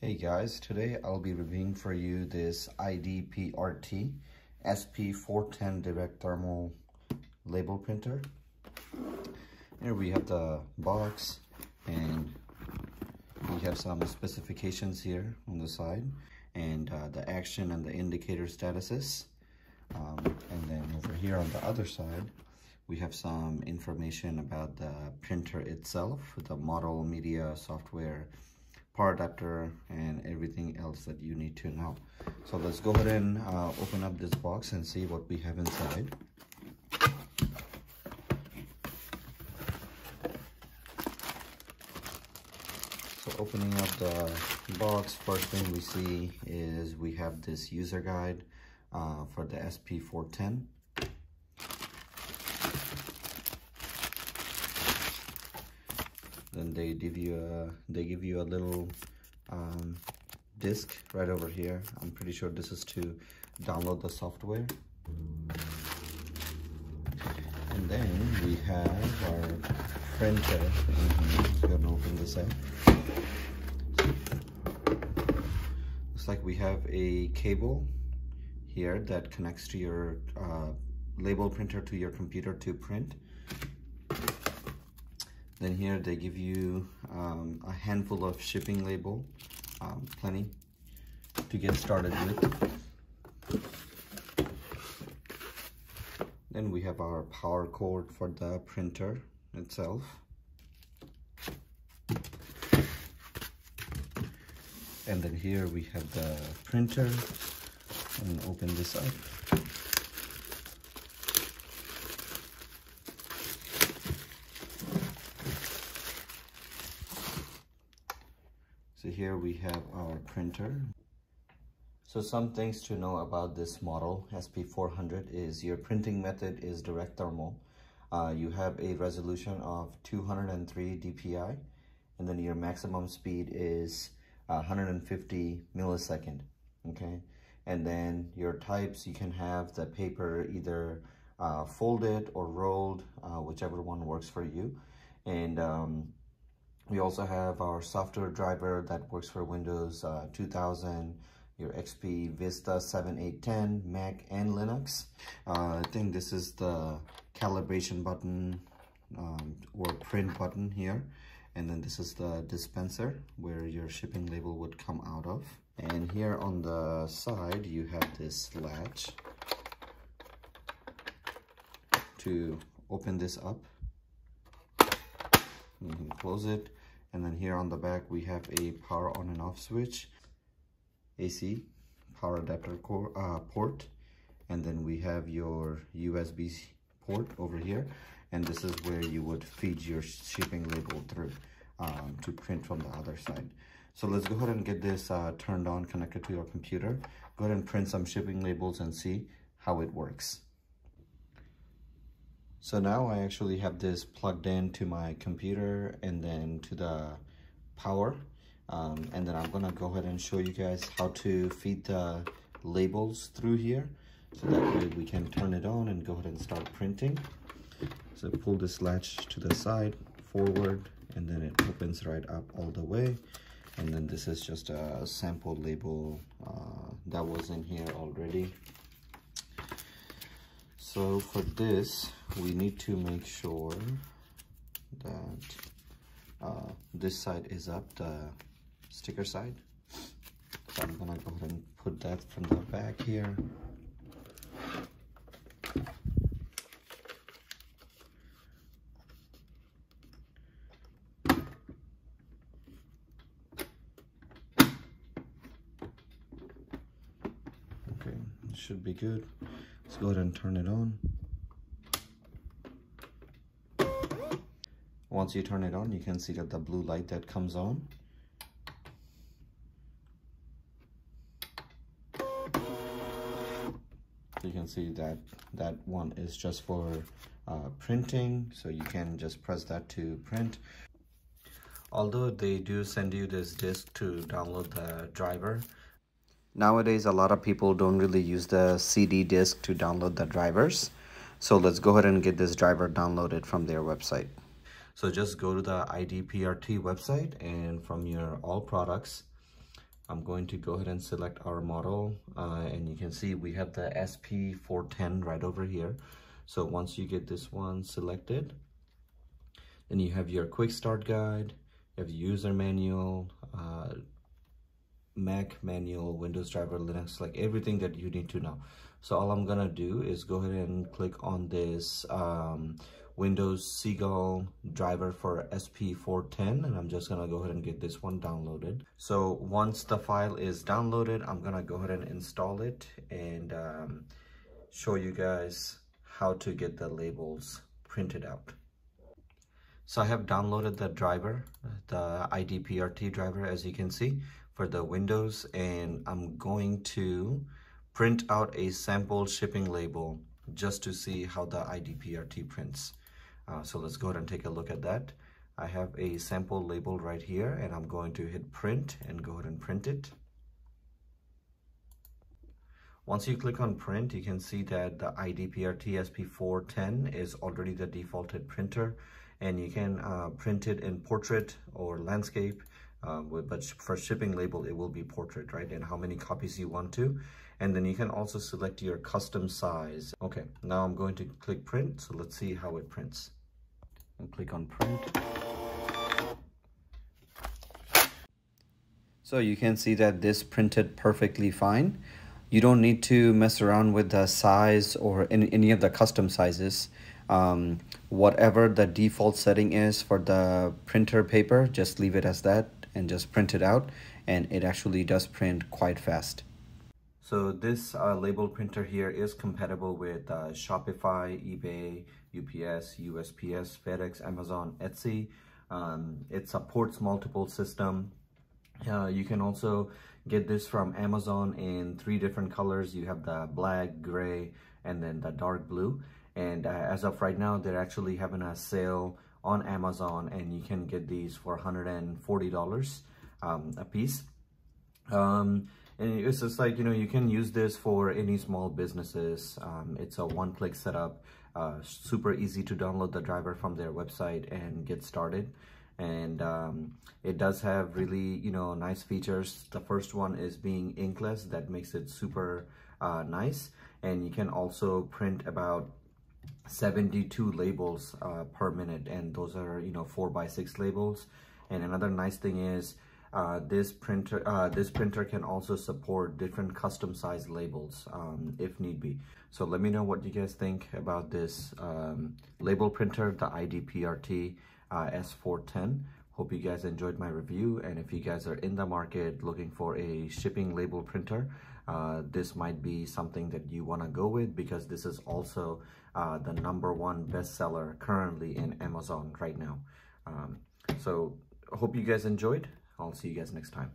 Hey guys, today I'll be reviewing for you this iDPRT SP410 direct thermal label printer. Here we have the box and we have some specifications here on the side and the action and the indicator statuses. And then over here on the other side, we have some information about the printer itself, the model, media, software, power adapter, and everything else that you need to know. So let's go ahead and open up this box and see what we have inside. So opening up the box, first thing we see is we have this user guide for the SP410. Then they give you a little disc right over here. I'm pretty sure this is to download the software. And then we have our printer. We're gonna open this up. Looks like we have a cable here that connects to your label printer to your computer to print. Then here they give you a handful of shipping label, plenty to get started with. Then we have our power cord for the printer itself. And then here we have the printer, and open this up. So here we have our printer. So some things to know about this model, SP400, is your printing method is direct thermal. You have a resolution of 203 dpi, and then your maximum speed is 150 millisecond, okay? And then your types, you can have the paper either folded or rolled, whichever one works for you. And we also have our software driver that works for Windows 2000, your XP, Vista 7, 8, 10, Mac, and Linux. I think this is the calibration button or print button here. And then this is the dispenser where your shipping label would come out of. And here on the side, you have this latch to open this up. You can close it. And then here on the back, we have a power on and off switch, AC, power adapter port, and then we have your USB port over here. And this is where you would feed your shipping label through to print from the other side. So let's go ahead and get this turned on, connected to your computer. Go ahead and print some shipping labels and see how it works. So now I actually have this plugged in to my computer and then to the power. And then I'm gonna go ahead and show you guys how to feed the labels through here. So that way we can turn it on and go ahead and start printing. So pull this latch to the side, forward, and then it opens right up all the way. And then this is just a sample label that was in here already. So for this, we need to make sure that this side is up, the sticker side. So I'm gonna go ahead and put that from the back here. Okay, it should be good. Let's go ahead and turn it on. Once you turn it on, you can see that the blue light that comes on. You can see that that one is just for printing, so you can just press that to print. Although they do send you this disk to download the driver, nowadays a lot of people don't really use the CD disk to download the drivers. So let's go ahead and get this driver downloaded from their website. So just go to the iDPRT website, and from your all products, I'm going to go ahead and select our model, and you can see we have the SP410 right over here. So once you get this one selected, then you have your quick start guide, you have the user manual, Mac manual, Windows driver, Linux, like everything that you need to know. So all I'm gonna do is go ahead and click on this Windows Seagull driver for SP410, and I'm just gonna go ahead and get this one downloaded. So once the file is downloaded, I'm gonna go ahead and install it and show you guys how to get the labels printed out. So I have downloaded the driver, the iDPRT driver, as you can see, for the Windows, and I'm going to print out a sample shipping label just to see how the iDPRT prints. So let's go ahead and take a look at that. I have a sample label right here, and I'm going to hit print and go ahead and print it. Once you click on print, you can see that the iDPRT SP410 is already the defaulted printer, and you can print it in portrait or landscape, but for shipping label, it will be portrait, right? And how many copies you want to. And then you can also select your custom size. Okay, now I'm going to click print, so let's see how it prints. I'll click on print. So you can see that this printed perfectly fine. You don't need to mess around with the size or any of the custom sizes. Whatever the default setting is for the printer paper, just leave it as that and just print it out, and it actually does print quite fast. So this label printer here is compatible with Shopify, eBay, UPS, USPS, FedEx, Amazon, Etsy. It supports multiple systems. You can also get this from Amazon in 3 different colors. You have the black, gray, and then the dark blue. And as of right now, they're actually having a sale on Amazon, and you can get these for $140 a piece. And it's just like, you know, you can use this for any small businesses. It's a one-click setup, super easy to download the driver from their website and get started. And it does have really, you know, nice features. The first one is being inkless. That makes it super nice. And you can also print about 72 labels per minute, and those are, you know, 4x6 labels. And another nice thing is this printer can also support different custom size labels if need be. So let me know what you guys think about this label printer, the iDPRT S410. Hope you guys enjoyed my review, and if you guys are in the market looking for a shipping label printer, this might be something that you want to go with, because this is also the #1 bestseller currently in Amazon right now. So hope you guys enjoyed. I'll see you guys next time.